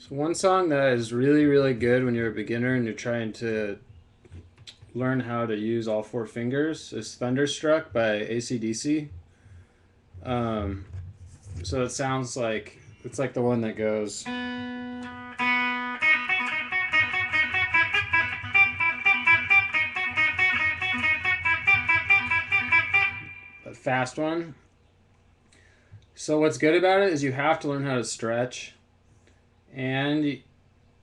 So one song that is really, really good when you're a beginner and you're trying to learn how to use all four fingers is Thunderstruck by AC/DC. Um, so it sounds like it's like the one that goes a fast one. So what's good about it is you have to learn how to stretch and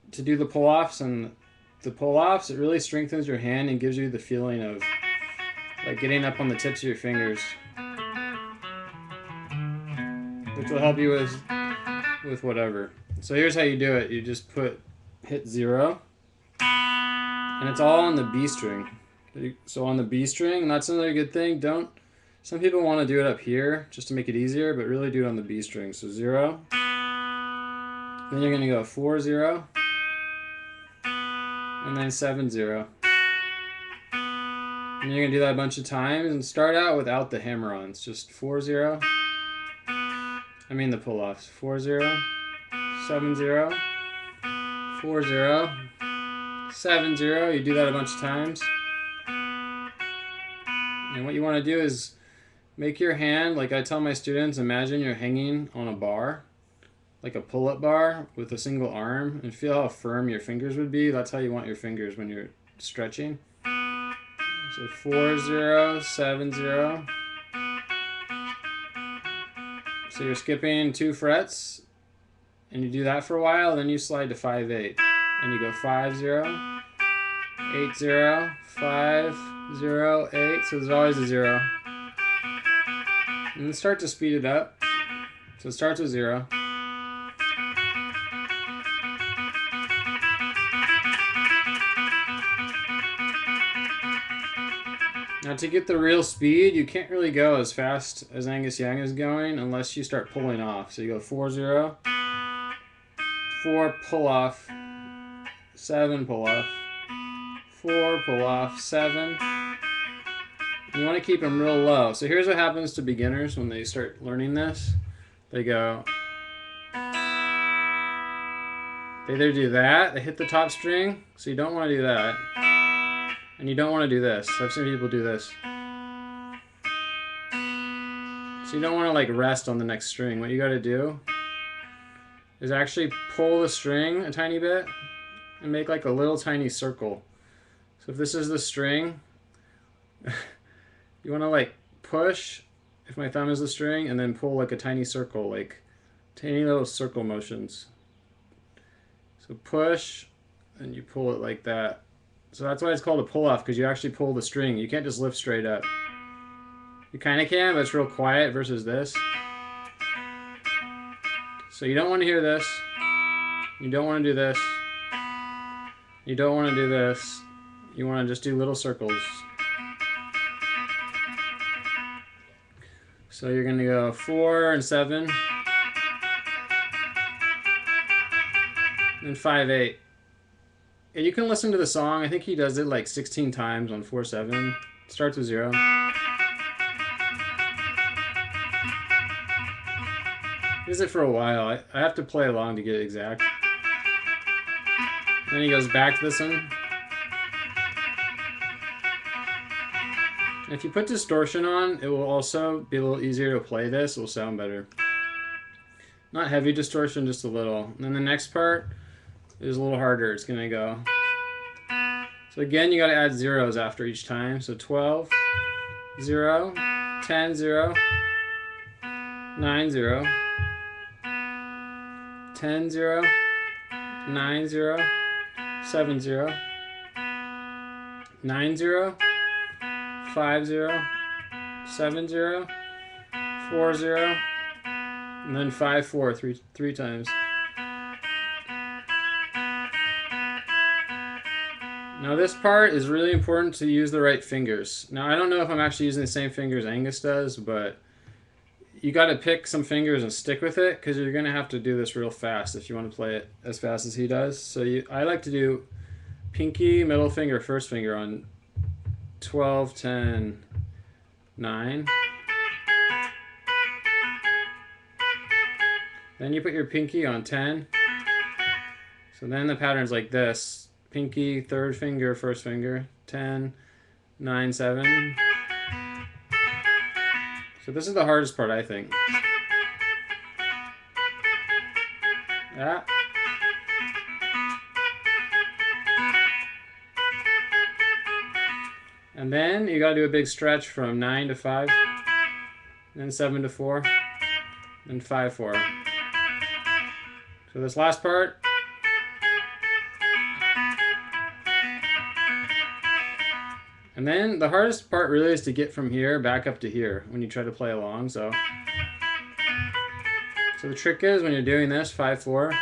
to do the pull-offs, and the pull-offs it really strengthens your hand and gives you the feeling of like getting up on the tips of your fingers, which will help you with whatever. So here's how you do it. You just hit 0 and it's all on the B string. So on the B string, and that's another good thing. Don't Some people want to do it up here just to make it easier, but really do it on the B string. So 0. Then you're going to go 4 0 and then 7 0. And you're going to do that a bunch of times and start out without the hammer-ons. Just 4 0. The pull-offs. 4 0, 7 0, 4 0, 7 0. You do that a bunch of times. And what you want to do is make your hand, like I tell my students, imagine you're hanging on a bar, like a pull-up bar with a single arm, and feel how firm your fingers would be. That's how you want your fingers when you're stretching. So 4 0, 7 0. So you're skipping 2 frets, and you do that for a while, then you slide to 5 8. And you go 5 0, 8 0, 5 0, 8. So there's always a 0. And then start to speed it up. So it starts with 0. Now to get the real speed, you can't really go as fast as Angus Young is going unless you start pulling off. So you go 4 0, 4 pull off, 7 pull off, 4 pull off, 7. And you want to keep them real low. So here's what happens to beginners when they start learning this. They go, they either do that, they hit the top string, so you don't want to do that. And you don't want to do this. I've seen people do this. So you don't want to like rest on the next string. What you got to do is actually pull the string a tiny bit and make like a little tiny circle. So if this is the string, you want to like push, if my thumb is the string, and then pull like a tiny circle, like tiny little circle motions. So push, and you pull it like that. So that's why it's called a pull-off, because you actually pull the string. You can't just lift straight up. You kind of can, but it's real quiet versus this. So you don't want to hear this. You don't want to do this. You don't want to do this. You want to just do little circles. So you're going to go 4 and 7. And 5 8. And you can listen to the song. I think he does it like 16 times on 4 7. Starts with 0. He does it for a while. I have to play along to get it exact. Then he goes back to this one. And if you put distortion on, it will also be a little easier to play this. It will sound better. Not heavy distortion, just a little. And then the next part is a little harder. It's going to go. So again, you got to add zeros after each time. So 12, 0, 10, 0, 9, 0, 10, 0, 9, 0, 7, 0, 9, 0, 5, 0, 7, 0, 4, 0, and then 5, 4, three times. Now this part is really important to use the right fingers. Now I don't know if I'm actually using the same fingers Angus does, but you got to pick some fingers and stick with it, because you're going to have to do this real fast if you want to play it as fast as he does. So I like to do pinky, middle finger, first finger on 12, 10, 9. Then you put your pinky on 10. So then the pattern's like this. Pinky, third finger, first finger, 10, 9, 7. So this is the hardest part, I think. Yeah. And then you gotta do a big stretch from 9 to 5, then 7 to 4, then 5, 4. So this last part, and then the hardest part really is to get from here back up to here when you try to play along. So the trick is when you're doing this, 5, 4,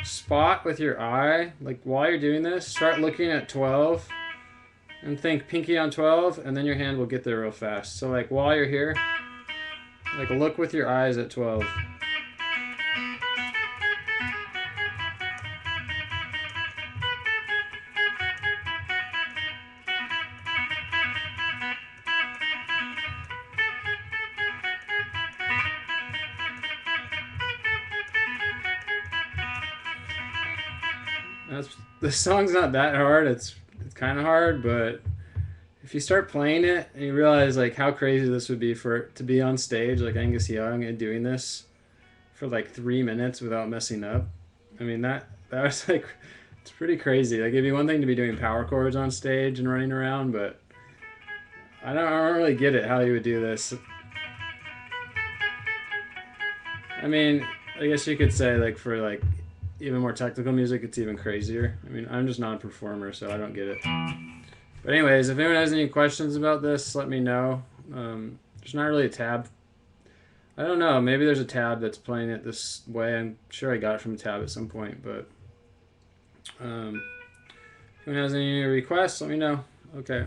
spot with your eye, like while you're doing this, start looking at 12 and think pinky on 12, and then your hand will get there real fast. So like while you're here, like look with your eyes at 12. The song's not that hard. It's kind of hard, but if you start playing it and you realize like how crazy this would be for it to be on stage like Angus Young and doing this for like 3 minutes without messing up. I mean that was like it's pretty crazy. Like it'd be one thing to be doing power chords on stage and running around, but I don't really get it how you would do this. I mean, I guess you could say like for like even more technical music, it's even crazier. I mean, I'm just not a performer, so I don't get it. But anyways, if anyone has any questions about this, let me know. There's not really a tab. I don't know. Maybe there's a tab that's playing it this way. I'm sure I got it from a tab at some point. But if anyone has any requests, let me know. Okay.